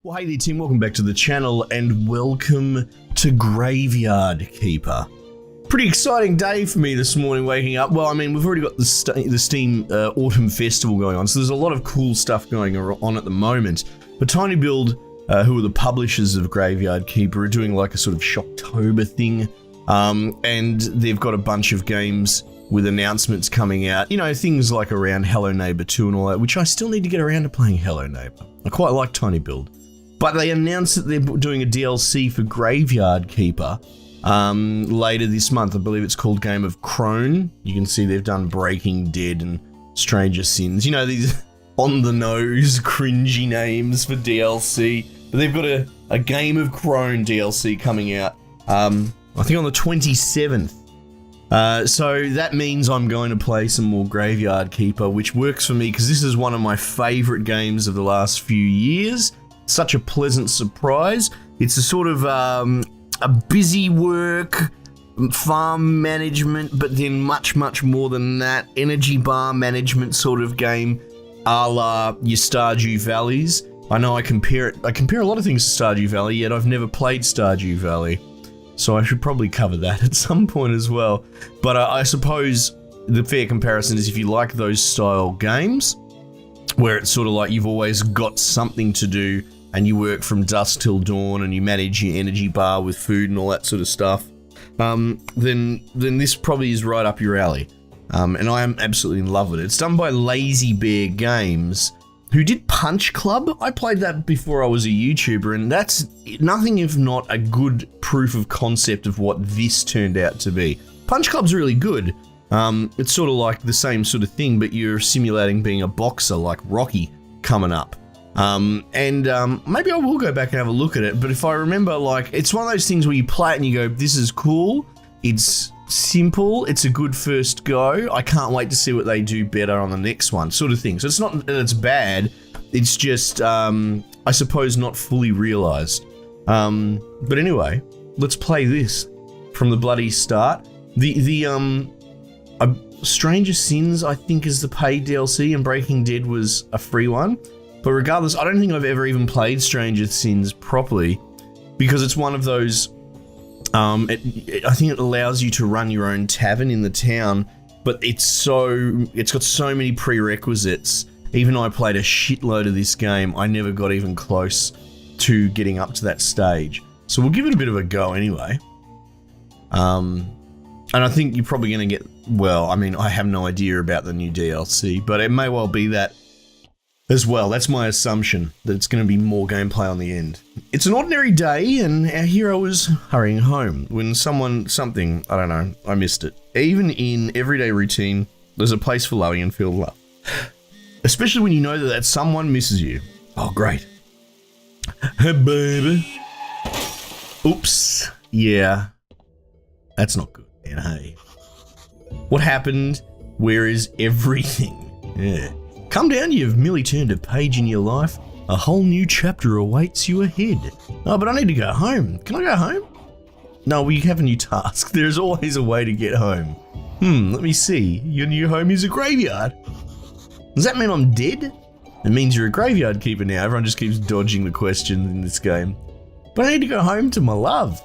Well, hey there, Tim. Welcome back to the channel and welcome to Graveyard Keeper. Pretty exciting day for me this morning waking up. Well, I mean, we've already got the Steam Autumn Festival going on, so there's a lot of cool stuff going on at the moment. But Tiny Build, who are the publishers of Graveyard Keeper, are doing like a sort of Shocktober thing. And they've got a bunch of games with announcements coming out. You know, things like around Hello Neighbor 2 and all that, which I still need to get around to playing Hello Neighbor. I quite like Tiny Build. But they announced that they're doing a DLC for Graveyard Keeper later this month. I believe it's called Game of Crone. You can see they've done Breaking Dead and Stranger Sins. You know, these on-the-nose, cringy names for DLC. But they've got a Game of Crone DLC coming out, I think on the 27th. So that means I'm going to play some more Graveyard Keeper, which works for me because this is one of my favourite games of the last few years. Such a pleasant surprise. It's a sort of a busy work, farm management, but then much more than that. Energy bar management sort of game, a la your Stardew Valleys. I know I compare a lot of things to Stardew Valley, yet I've never played Stardew Valley. So I should probably cover that at some point as well. But I suppose the fair comparison is if you like those style games, where it's sort of like you've always got something to do and you work from dusk till dawn and you manage your energy bar with food and all that sort of stuff, then this probably is right up your alley. And I am absolutely in love with it. It's done by Lazy Bear Games, who did Punch Club. I played that before I was a YouTuber, and that's nothing if not a good proof of concept of what this turned out to be. Punch Club's really good. It's sort of like the same sort of thing, but you're simulating being a boxer like Rocky coming up. Maybe I will go back and have a look at it, but if I remember, like, it's one of those things where you play it and you go, this is cool, it's simple, it's a good first go, I can't wait to see what they do better on the next one, sort of thing. So it's not that it's bad, it's just, I suppose, not fully realised. But anyway, let's play this from the bloody start. Stranger Sins, I think, is the paid DLC, and Breaking Dead was a free one. But regardless, I don't think I've ever even played Stranger Sins properly, because it's one of those, I think it allows you to run your own tavern in the town, but it's got so many prerequisites. Even I played a shitload of this game, I never got even close to getting up to that stage. So we'll give it a bit of a go anyway. And I think you're probably going to get, well, I mean, I have no idea about the new DLC, but it may well be that as well. That's my assumption, that it's going to be more gameplay on the end. It's an ordinary day, and our hero is hurrying home when something, I don't know, I missed it. Even in everyday routine, there's a place for loving and feel love. Especially when you know that someone misses you. Oh, great. Hey, baby. Oops. Yeah. That's not good, man. Hey. What happened? Where is everything? Yeah. Come down, you've merely turned a page in your life. A whole new chapter awaits you ahead. Oh, but I need to go home. Can I go home? No, we have a new task. There's always a way to get home. Let me see. Your new home is a graveyard. Does that mean I'm dead? It means you're a graveyard keeper now. Everyone just keeps dodging the question in this game. But I need to go home to my love.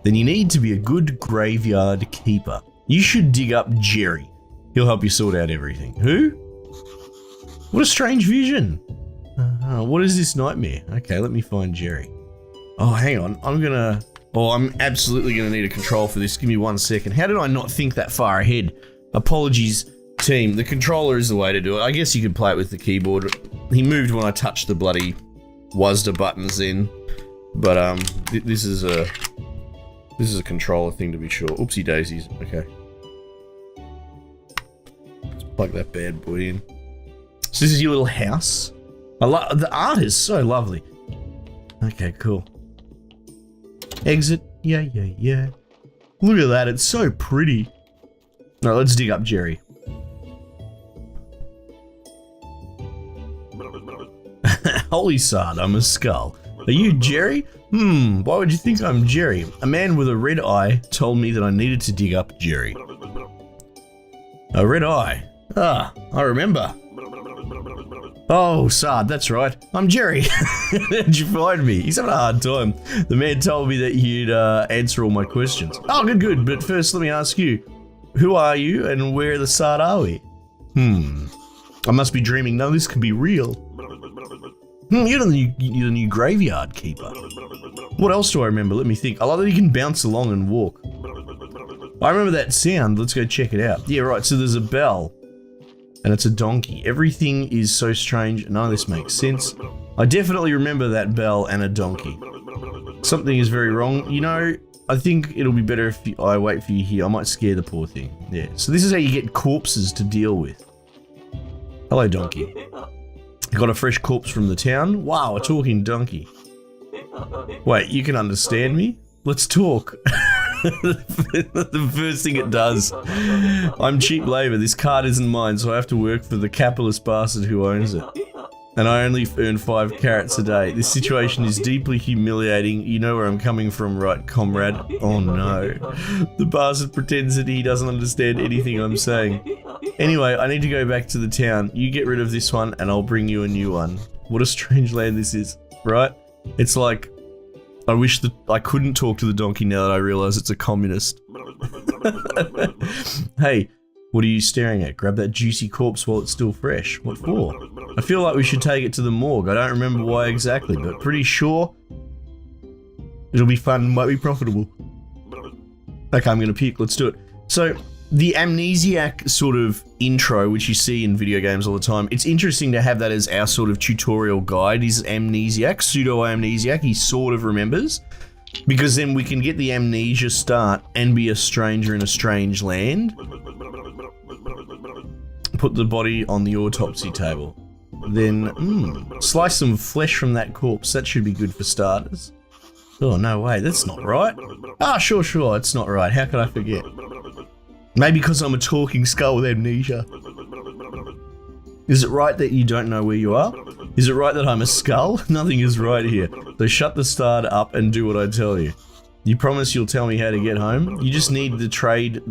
Then you need to be a good graveyard keeper. You should dig up Jerry. He'll help you sort out everything. Who? What a strange vision. What is this nightmare? Okay, let me find Jerry. Oh, hang on. I'm absolutely going to need a control for this. Give me 1 second. How did I not think that far ahead? Apologies, team. The controller is the way to do it. I guess you could play it with the keyboard. He moved when I touched the bloody WASD buttons in. But this is a controller thing to be sure. Oopsie daisies. Okay. Let's plug that bad boy in. So this is your little house. The art is so lovely. Okay, cool. Exit. Yeah. Look at that, it's so pretty. Alright, let's dig up Jerry. Holy sod, I'm a skull. Are you Jerry? Why would you think I'm Jerry? A man with a red eye told me that I needed to dig up Jerry. A red eye. Ah, I remember. Oh, Sard, that's right. I'm Jerry. How'd you find me? He's having a hard time. The man told me that you'd answer all my questions. Oh, good. But first, let me ask you, who are you and where the Sard are we? I must be dreaming. No, this could be real. You're the new graveyard keeper. What else do I remember? Let me think. I like that you can bounce along and walk. I remember that sound. Let's go check it out. Yeah, right. So there's a bell. And it's a donkey. Everything is so strange. None of this makes sense. I definitely remember that bell and a donkey. Something is very wrong. You know, I think it'll be better if I wait for you here. I might scare the poor thing. Yeah. So this is how you get corpses to deal with. Hello, donkey. Got a fresh corpse from the town? Wow, a talking donkey. Wait, you can understand me? Let's talk. The first thing it does. I'm cheap labor. This cart isn't mine, so I have to work for the capitalist bastard who owns it. And I only earn 5 carats a day. This situation is deeply humiliating. You know where I'm coming from, right, comrade? Oh no. The bastard pretends that he doesn't understand anything I'm saying. Anyway, I need to go back to the town. You get rid of this one, and I'll bring you a new one. What a strange land this is, right? It's like, I wish that I couldn't talk to the donkey now that I realize it's a communist. Hey, what are you staring at? Grab that juicy corpse while it's still fresh. What for? I feel like we should take it to the morgue. I don't remember why exactly, but pretty sure it'll be fun and might be profitable. Okay, I'm gonna puke. Let's do it. So, the amnesiac sort of intro, which you see in video games all the time, it's interesting to have that as our sort of tutorial guide. He's amnesiac, pseudo-amnesiac, he sort of remembers. Because then we can get the amnesia start and be a stranger in a strange land. Put the body on the autopsy table. Then, slice some flesh from that corpse. That should be good for starters. Oh, no way, that's not right. Ah, sure, it's not right. How could I forget? Maybe because I'm a talking skull with amnesia. Is it right that you don't know where you are? Is it right that I'm a skull? Nothing is right here. So shut the start up and do what I tell you. You promise you'll tell me how to get home? You just need to trade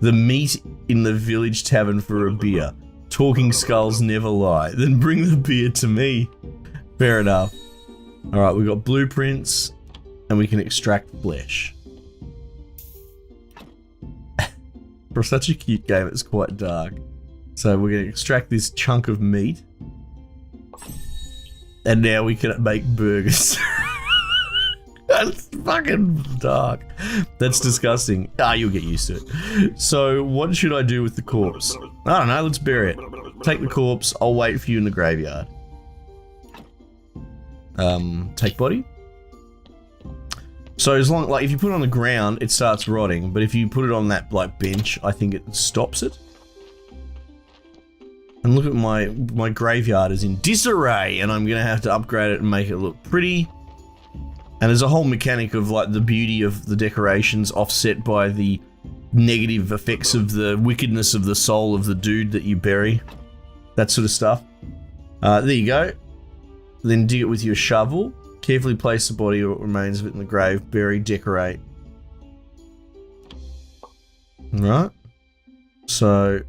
the meat in the village tavern for a beer. Talking skulls never lie. Then bring the beer to me. Fair enough. Alright, we've got blueprints and we can extract flesh. For such a cute game, it's quite dark. So we're going to extract this chunk of meat. And now we can make burgers. That's fucking dark. That's disgusting. Ah, you'll get used to it. So what should I do with the corpse? I don't know, let's bury it. Take the corpse, I'll wait for you in the graveyard. Take body. So as long, like, if you put it on the ground, it starts rotting, but if you put it on that, like, bench, I think it stops it. And look at my graveyard is in disarray, and I'm gonna have to upgrade it and make it look pretty. And there's a whole mechanic of, like, the beauty of the decorations offset by the negative effects of the wickedness of the soul of the dude that you bury. That sort of stuff. There you go. Then dig it with your shovel. Carefully place the body or remains of it in the grave. Bury, decorate. Right. So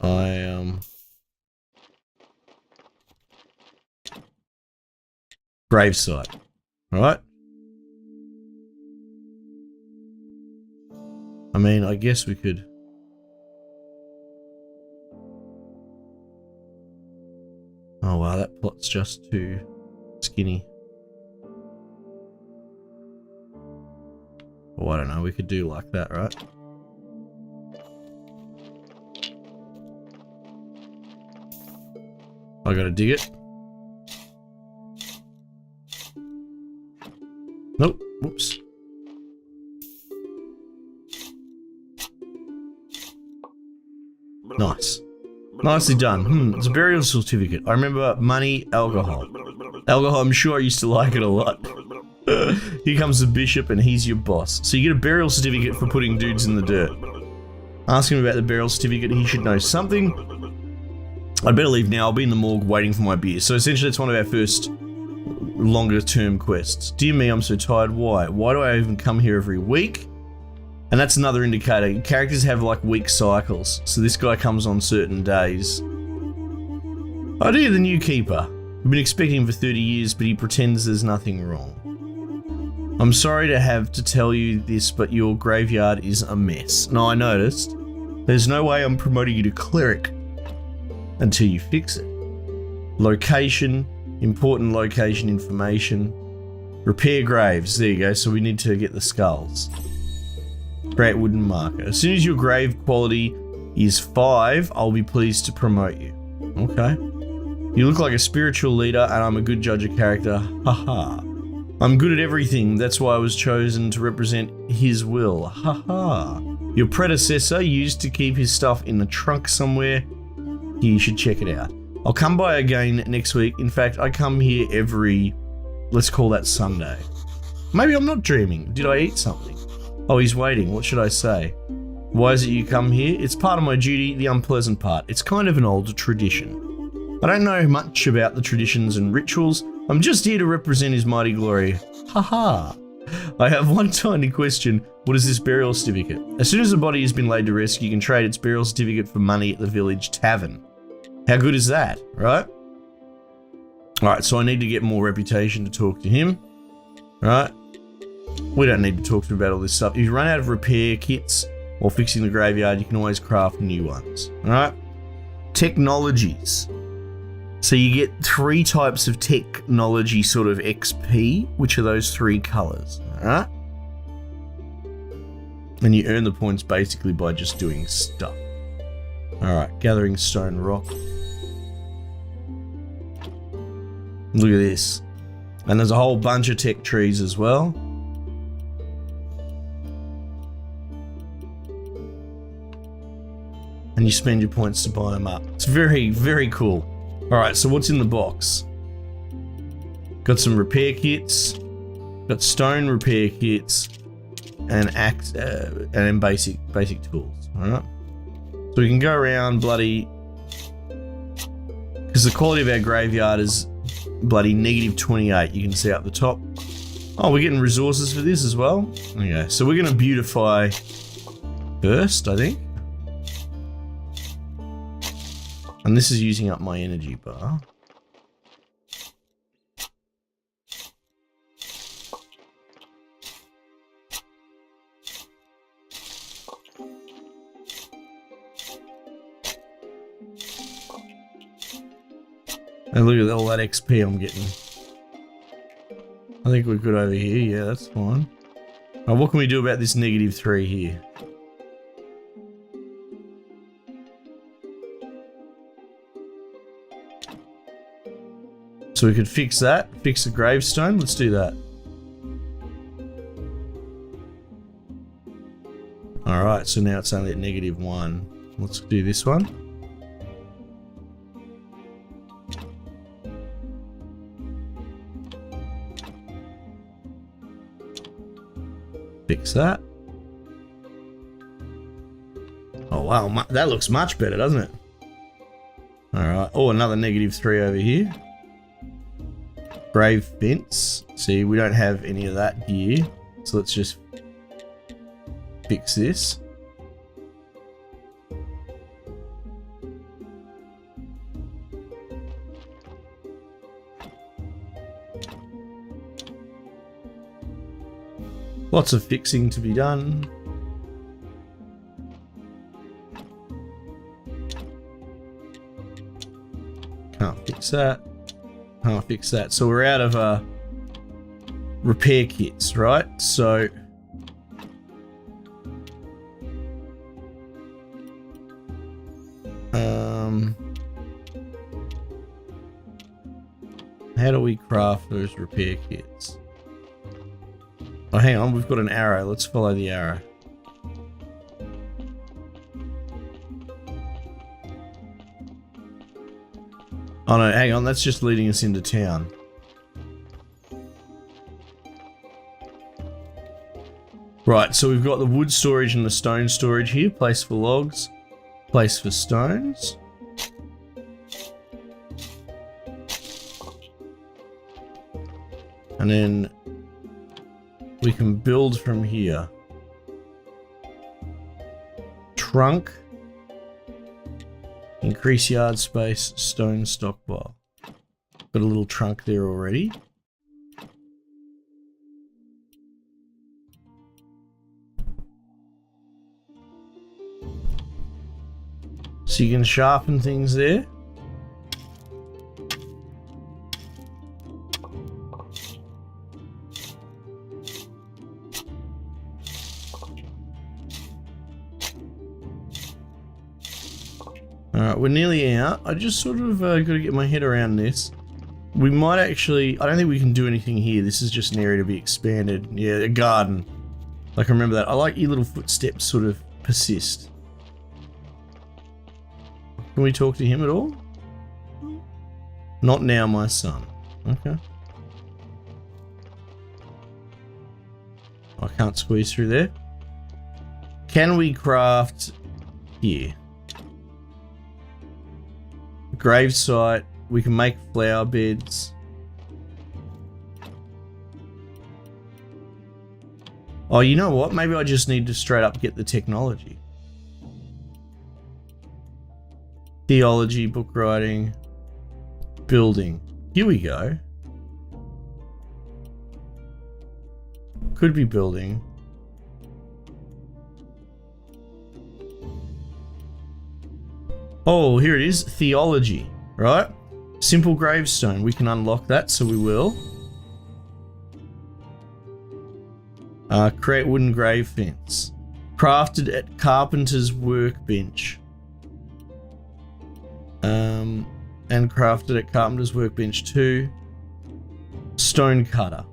I gravesite. Right. I mean, I guess we could. Oh wow, that plot's just too skinny. Oh, I don't know, we could do like that, right? I gotta dig it. Nope, whoops. Nice. Nicely done. It's a burial certificate. I remember money, alcohol. Alcohol, I'm sure I used to like it a lot. Here comes the bishop and he's your boss. So you get a burial certificate for putting dudes in the dirt. Ask him about the burial certificate, he should know something. I'd better leave now, I'll be in the morgue waiting for my beer. So essentially it's one of our first longer term quests. Dear me, I'm so tired, why? Why do I even come here every week? And that's another indicator. Characters have like week cycles. So this guy comes on certain days. Oh dear, the new keeper. I've been expecting him for 30 years, but he pretends there's nothing wrong. I'm sorry to have to tell you this, but your graveyard is a mess. No, I noticed. There's no way I'm promoting you to cleric until you fix it. Location, important location information. Repair graves, there you go, so we need to get the skulls. Create wooden marker. As soon as your grave quality is 5, I'll be pleased to promote you. Okay. You look like a spiritual leader and I'm a good judge of character. Haha. I'm good at everything, that's why I was chosen to represent his will. Haha. Your predecessor used to keep his stuff in the trunk somewhere. You should check it out. I'll come by again next week. In fact, I come here every, let's call that Sunday. Maybe I'm not dreaming. Did I eat something? Oh, he's waiting. What should I say? Why is it you come here? It's part of my duty, the unpleasant part. It's kind of an old tradition. I don't know much about the traditions and rituals. I'm just here to represent his mighty glory. Haha. I have one tiny question. What is this burial certificate? As soon as the body has been laid to rest, you can trade its burial certificate for money at the village tavern. How good is that, right? Alright, so I need to get more reputation to talk to him. Right? We don't need to talk to him about all this stuff. If you run out of repair kits while fixing the graveyard, you can always craft new ones. Alright? Technologies. So you get 3 types of technology sort of XP, which are those 3 colours. Alright? And you earn the points basically by just doing stuff. Alright, gathering stone rock. Look at this. And there's a whole bunch of tech trees as well. And you spend your points to buy them up. It's very, very cool. Alright, so what's in the box? Got some repair kits. Got stone repair kits. And axe, and then basic tools. Alright. So we can go around bloody... Because the quality of our graveyard is bloody -28. You can see up the top. Oh, we're getting resources for this as well. Okay, so we're going to beautify first, I think. And this is using up my energy bar. And look at all that XP I'm getting. I think we're good over here. Yeah, that's fine. Now, what can we do about this -3 here? So we could fix that. Fix the gravestone. Let's do that. Alright, so now it's only at -1. Let's do this one. Fix that. Oh wow, that looks much better, doesn't it? Alright, oh, another -3 over here. Brave fence. See, we don't have any of that here. So let's just fix this. Lots of fixing to be done. Can't fix that. Can't fix that. So we're out of repair kits, right? So how do we craft those repair kits? Oh, hang on, we've got an arrow. Let's follow the arrow. Oh no, hang on, that's just leading us into town. Right, so we've got the wood storage and the stone storage here. Place for logs, place for stones. And then we can build from here. Trunk. Increase yard space, stone stockpile. Got a little trunk there already. So you can sharpen things there. Alright, we're nearly out. I just sort of got to get my head around this. We might actually... I don't think we can do anything here. This is just an area to be expanded. Yeah, a garden. Like, I remember that. I like your little footsteps sort of persist. Can we talk to him at all? Not now, my son. Okay. I can't squeeze through there. Can we craft here? Grave site. We can make flower beds. Oh, you know what? Maybe I just need to straight up get the technology. Theology, book writing, building. Here we go. Could be building. Oh, here it is. Theology, right? Simple gravestone. We can unlock that, so we will. Create wooden grave fence. Crafted at carpenter's workbench. And crafted at carpenter's workbench too. Stone cutter.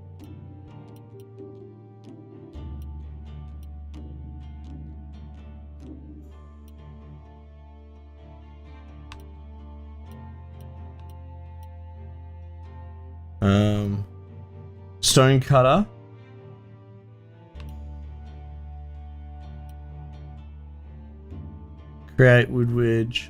Stone cutter. Create wood wedge.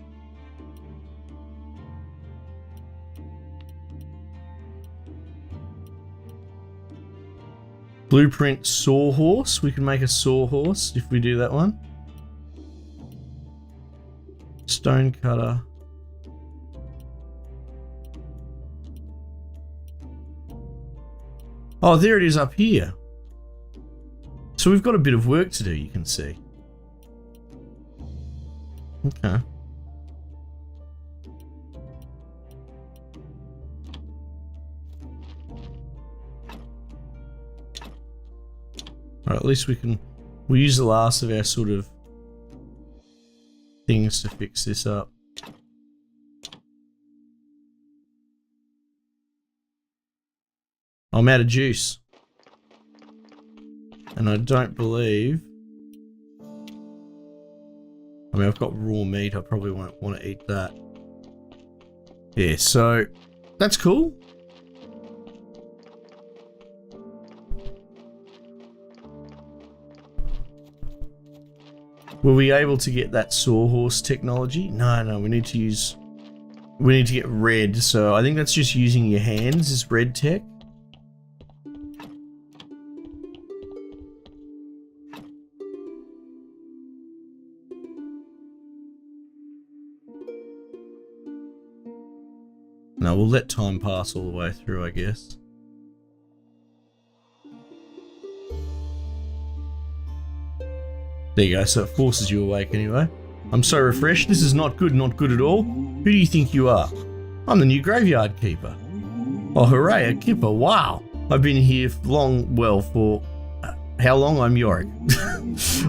Blueprint sawhorse. We can make a sawhorse if we do that one. Stone cutter. Oh, there it is up here. So we've got a bit of work to do, you can see. Okay. Alright, at least we'll use the last of our sort of things to fix this up. I'm out of juice. And I don't believe... I mean, I've got raw meat. I probably won't want to eat that. Yeah, so that's cool. Were we able to get that sawhorse technology? No, we need to get red. So I think that's just using your hands is red tech. No, we'll let time pass all the way through, I guess. There you go, so it forces you awake anyway. I'm so refreshed, this is not good at all. Who do you think you are? I'm the new graveyard keeper. Oh hooray, a kipper, wow. I've been here for how long? I'm Yorick.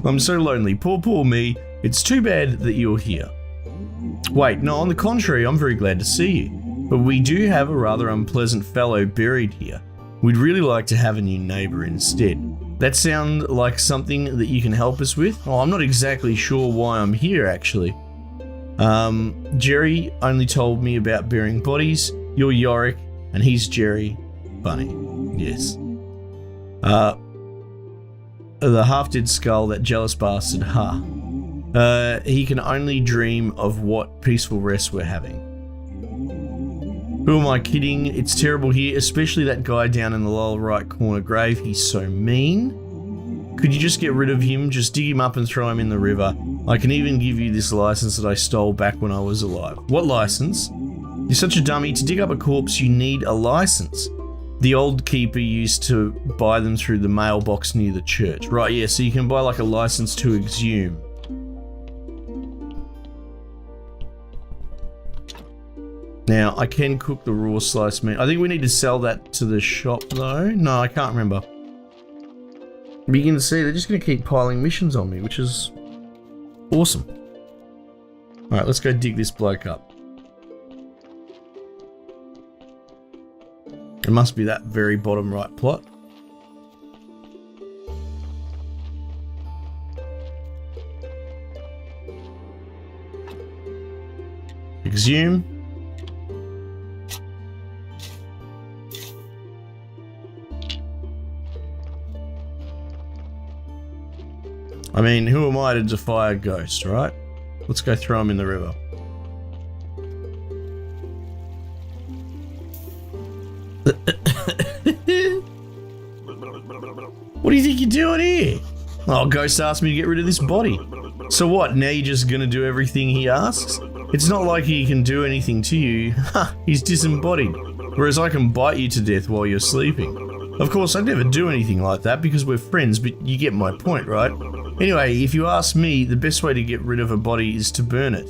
I'm so lonely, poor me. It's too bad that you're here. Wait, no, on the contrary, I'm very glad to see you. But we do have a rather unpleasant fellow buried here. We'd really like to have a new neighbour instead. That sound like something that you can help us with? Oh, I'm not exactly sure why I'm here, actually. Jerry only told me about burying bodies. You're Yorick, and he's Jerry. Funny. Yes. The half-dead skull, that jealous bastard, he can only dream of what peaceful rest we're having. Who am I kidding? It's terrible here, especially that guy down in the lower right corner grave. He's so mean. Could you just get rid of him? Just dig him up and throw him in the river. I can even give you this license that I stole back when I was alive. What license? You're such a dummy. To dig up a corpse, you need a license. The old keeper used to buy them through the mailbox near the church. Right, yeah, so you can buy like a license to exhume. Now, I can cook the raw sliced meat. I think we need to sell that to the shop though. No, I can't remember. But you can see they're just going to keep piling missions on me, which is awesome. Alright, let's go dig this bloke up. It must be that very bottom right plot. Exhume. I mean, who am I to defy a ghost, right? Let's go throw him in the river. What do you think you're doing here? Oh, Ghost asked me to get rid of this body. So what, now you're just gonna do everything he asks? It's not like he can do anything to you. Ha, he's disembodied. Whereas I can bite you to death while you're sleeping. Of course, I'd never do anything like that because we're friends, but you get my point, right? Anyway, if you ask me, the best way to get rid of a body is to burn it.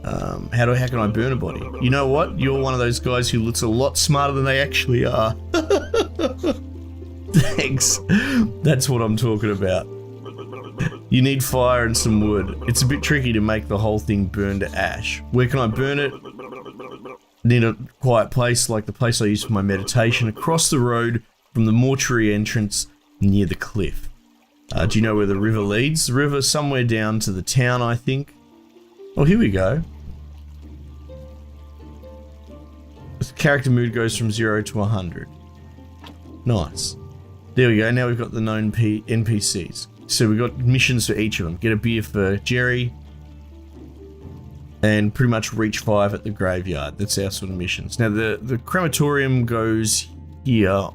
How can I burn a body? You know what? You're one of those guys who looks a lot smarter than they actually are. Thanks. That's what I'm talking about. You need fire and some wood. It's a bit tricky to make the whole thing burn to ash. Where can I burn it? Need a quiet place like the place I use for my meditation, across the road from the mortuary entrance near the cliff. Do you know where the river leads? The river somewhere down to the town, I think. Oh, here we go. The character mood goes from 0 to 100. Nice. There we go. Now we've got the known NPCs. So we've got missions for each of them. Get a beer for Jerry. And pretty much reach 5 at the graveyard. That's our sort of missions. Now the crematorium goes here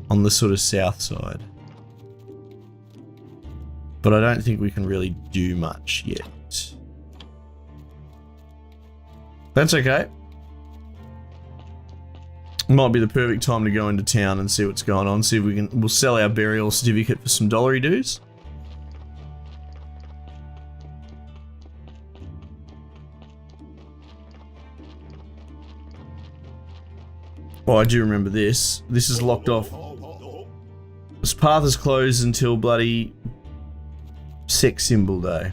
on the sort of south side. But I don't think we can really do much yet. That's okay. Might be the perfect time to go into town and see what's going on. See if we'll sell our burial certificate for some dollary dues. Oh, I do remember this. This is locked off. This path is closed until bloody sex symbol day.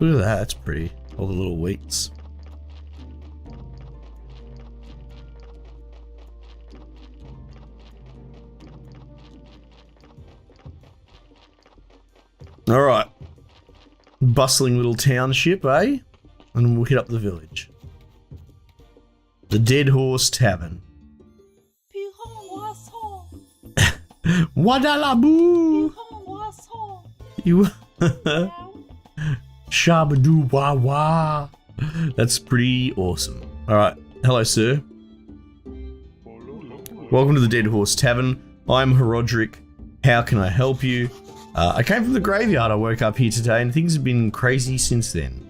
Look at that, that's pretty. All the little wheats. Alright. Bustling little township, eh? And we'll hit up the village. The Dead Horse Tavern. Wadalaboo! You Shabadoo wah wah. That's pretty awesome. Alright, hello sir. Welcome to the Dead Horse Tavern. I'm Herodric. How can I help you? I came from the graveyard. I woke up here today and things have been crazy since then.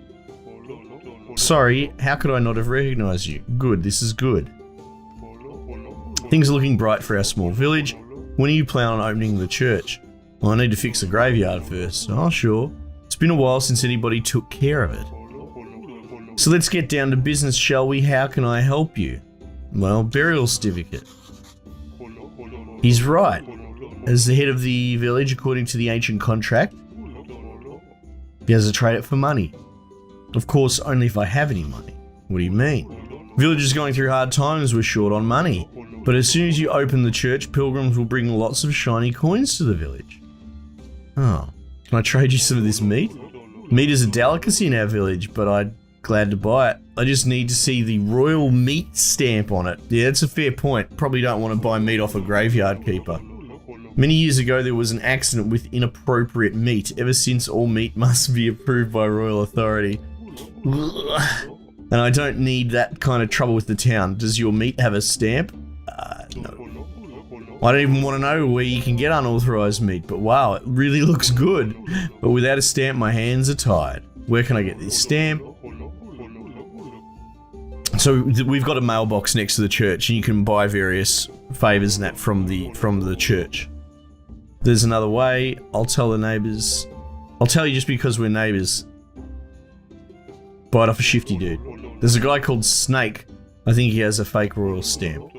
Sorry, how could I not have recognized you? Good, this is good. Things are looking bright for our small village. When are you planning on opening the church? Well, I need to fix the graveyard first. Oh, sure. It's been a while since anybody took care of it. So let's get down to business, shall we? How can I help you? Well, burial certificate. He's right. As the head of the village, according to the ancient contract, he has to trade it for money. Of course, only if I have any money. What do you mean? Village is going through hard times, we're short on money. But as soon as you open the church, pilgrims will bring lots of shiny coins to the village. Oh, can I trade you some of this meat? Meat is a delicacy in our village, but I'd glad to buy it. I just need to see the royal meat stamp on it. Yeah, that's a fair point. Probably don't want to buy meat off a graveyard keeper. Many years ago, there was an accident with inappropriate meat. Ever since, all meat must be approved by royal authority. And I don't need that kind of trouble with the town. Does your meat have a stamp? No. I don't even want to know where you can get unauthorized meat, but wow, it really looks good. But without a stamp, my hands are tied. Where can I get this stamp? So we've got a mailbox next to the church, and you can buy various favors and that from the church. There's another way. I'll tell the neighbors. I'll tell you just because we're neighbors. Buy it off a shifty dude. There's a guy called Snake. I think he has a fake royal stamp.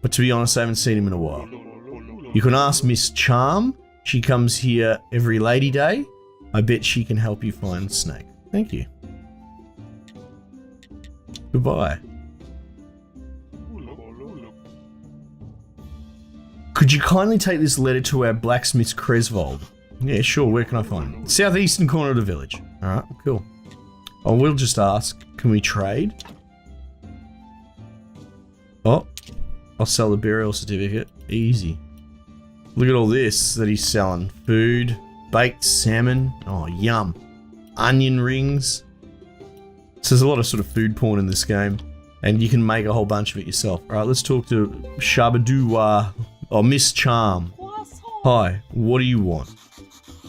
But to be honest, I haven't seen him in a while. You can ask Miss Charm. She comes here every Lady Day. I bet she can help you find Snake. Thank you. Goodbye. Could you kindly take this letter to our blacksmith Cresvold? Yeah, sure. Where can I find it? Southeastern corner of the village. Alright, cool. I will just ask, can we trade? Oh, I'll sell the burial certificate. Easy. Look at all this that he's selling. Food, baked salmon. Oh, yum. Onion rings. So there's a lot of sort of food porn in this game, and you can make a whole bunch of it yourself. Alright, let's talk to Shabadoo, Miss Charm. Hi, what do you want?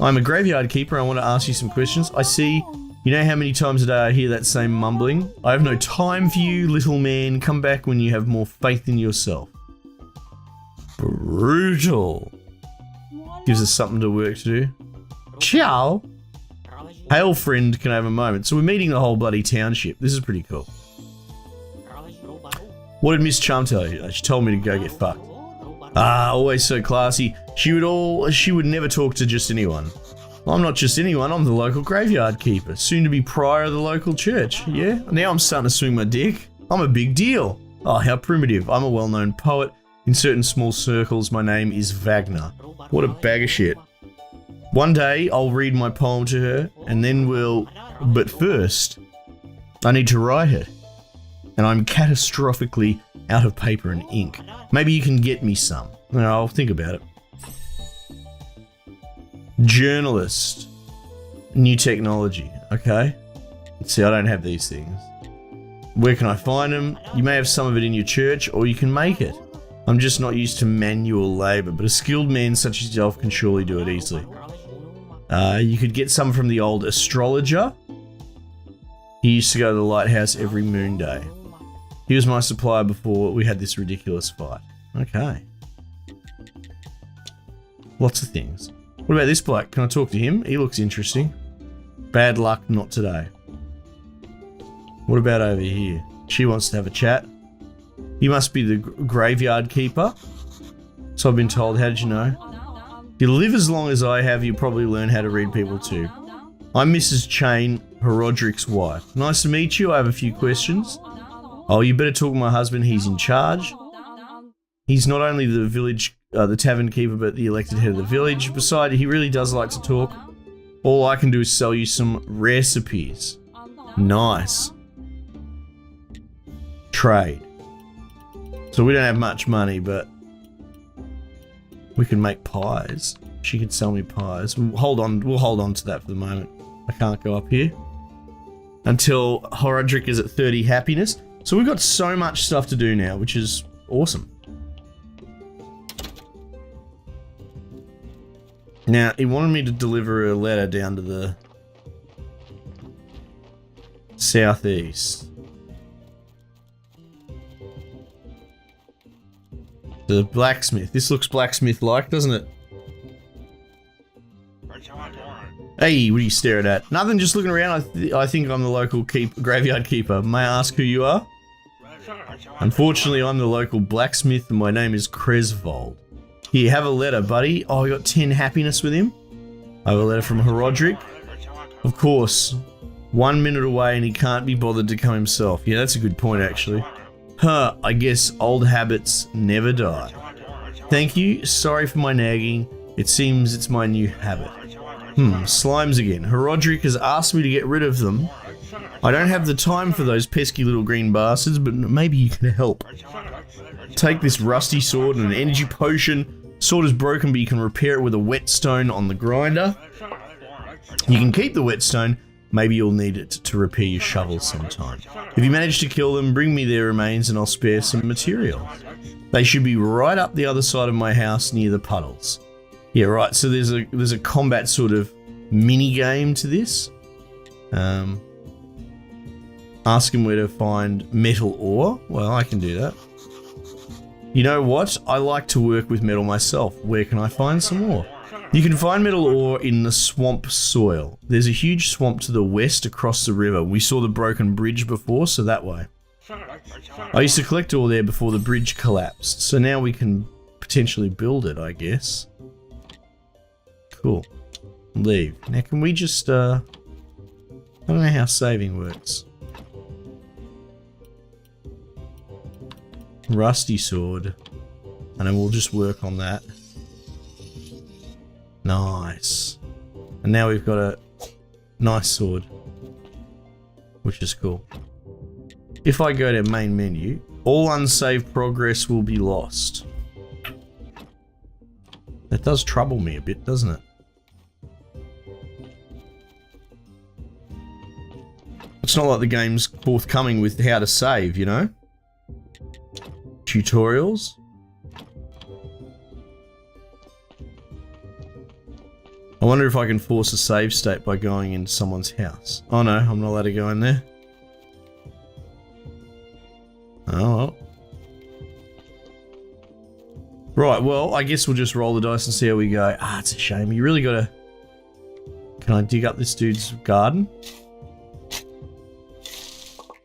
I'm a graveyard keeper. I want to ask you some questions. I see. You know how many times a day I hear that same mumbling? I have no time for you, little man. Come back when you have more faith in yourself. Brutal. Gives us something to work to do. Ciao. Hail, friend, can I have a moment? So we're meeting the whole bloody township. This is pretty cool. What did Miss Charm tell you? She told me to go get fucked. Ah, always so classy. She would never talk to just anyone. I'm not just anyone, I'm the local graveyard keeper, soon to be prior of the local church. Yeah, now I'm starting to swing my dick. I'm a big deal. Oh, how primitive. I'm a well-known poet. In certain small circles, my name is Wagner. What a bag of shit. One day, I'll read my poem to her, and then but first, I need to write it. And I'm catastrophically out of paper and ink. Maybe you can get me some. No, I'll think about it. Journalist. New technology. Okay. Let's see, I don't have these things. Where can I find them? You may have some of it in your church, or you can make it. I'm just not used to manual labor, but a skilled man such as yourself can surely do it easily. You could get some from the old astrologer. He used to go to the lighthouse every moon day. He was my supplier before we had this ridiculous fight. Okay. Lots of things. What about this bloke? Can I talk to him? He looks interesting. Bad luck, not today. What about over here? She wants to have a chat. You must be the graveyard keeper. So I've been told. How did you know? If you live as long as I have, you'll probably learn how to read people too. I'm Mrs. Chain, Horodric's wife. Nice to meet you. I have a few questions. Oh, you better talk to my husband. He's in charge. He's not only the village, the tavern keeper, but the elected head of the village. Besides, he really does like to talk. All I can do is sell you some recipes. Nice. Trade. So we don't have much money, but we can make pies. She could sell me pies. We'll hold on to that for the moment. I can't go up here until Horodric is at 30 happiness. So we've got so much stuff to do now, which is awesome. Now, he wanted me to deliver a letter down to the southeast. The blacksmith. This looks blacksmith-like, doesn't it? Hey, what are you staring at? Nothing, just looking around. I think I'm the local graveyard keeper. May I ask who you are? Unfortunately, I'm the local blacksmith and my name is Cresvold. Here, have a letter, buddy. Oh, I got 10 happiness with him. I have a letter from Horodric. Of course. 1 minute away and he can't be bothered to come himself. Yeah, that's a good point, actually. Huh, I guess old habits never die. Thank you. Sorry for my nagging. It seems it's my new habit. Slimes again. Horodric has asked me to get rid of them. I don't have the time for those pesky little green bastards, but maybe you can help. Take this rusty sword and an energy potion. Sword is broken, but you can repair it with a whetstone on the grinder. You can keep the whetstone, Maybe you'll need it to repair your shovel sometime. If you manage to kill them, bring me their remains and I'll spare some material. They should be right up the other side of my house near the puddles. Yeah, right, so there's a combat sort of mini game to this. Ask him where to find metal ore. Well, I can do that. You know what? I like to work with metal myself. Where can I find some ore? You can find metal ore in the swamp soil. There's a huge swamp to the west across the river. We saw the broken bridge before, so that way. I used to collect ore there before the bridge collapsed, so now we can potentially build it, I guess. Cool. Leave. Now can we just, I don't know how saving works. Rusty sword. And then we'll just work on that. Nice. And now we've got a nice sword. Which is cool. If I go to main menu, all unsaved progress will be lost. That does trouble me a bit, doesn't it? It's not like the game's forthcoming with how to save, you know? Tutorials. I wonder if I can force a save state by going into someone's house. Oh no, I'm not allowed to go in there. Oh well. Right, well, I guess we'll just roll the dice and see how we go. Ah, it's a shame. You really gotta... Can I dig up this dude's garden?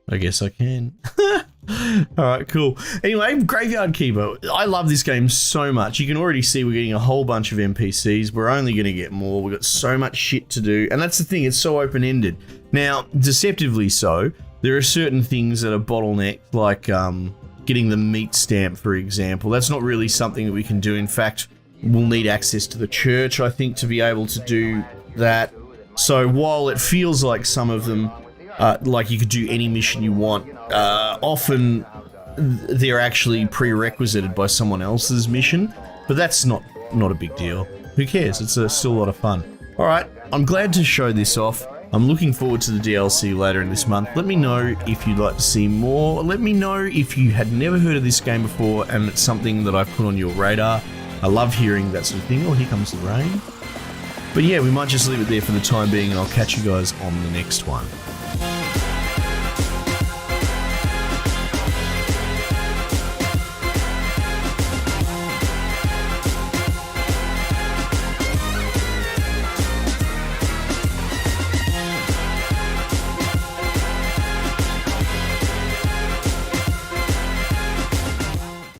I guess I can. Alright, cool. Anyway, Graveyard Keeper. I love this game so much. You can already see we're getting a whole bunch of NPCs. We're only going to get more. We've got so much shit to do. And that's the thing, it's so open-ended. Now, deceptively so, there are certain things that are bottlenecked, like getting the meat stamp, for example. That's not really something that we can do. In fact, we'll need access to the church, I think, to be able to do that. So while it feels like some of them, like you could do any mission you want, often they're actually prerequisited by someone else's mission, but that's not a big deal. Who cares? It's still a lot of fun. Alright, I'm glad to show this off. I'm looking forward to the DLC later in this month. Let me know if you'd like to see more. Let me know if you had never heard of this game before and it's something that I've put on your radar. I love hearing that sort of thing. Oh, here comes the rain. But yeah, we might just leave it there for the time being and I'll catch you guys on the next one.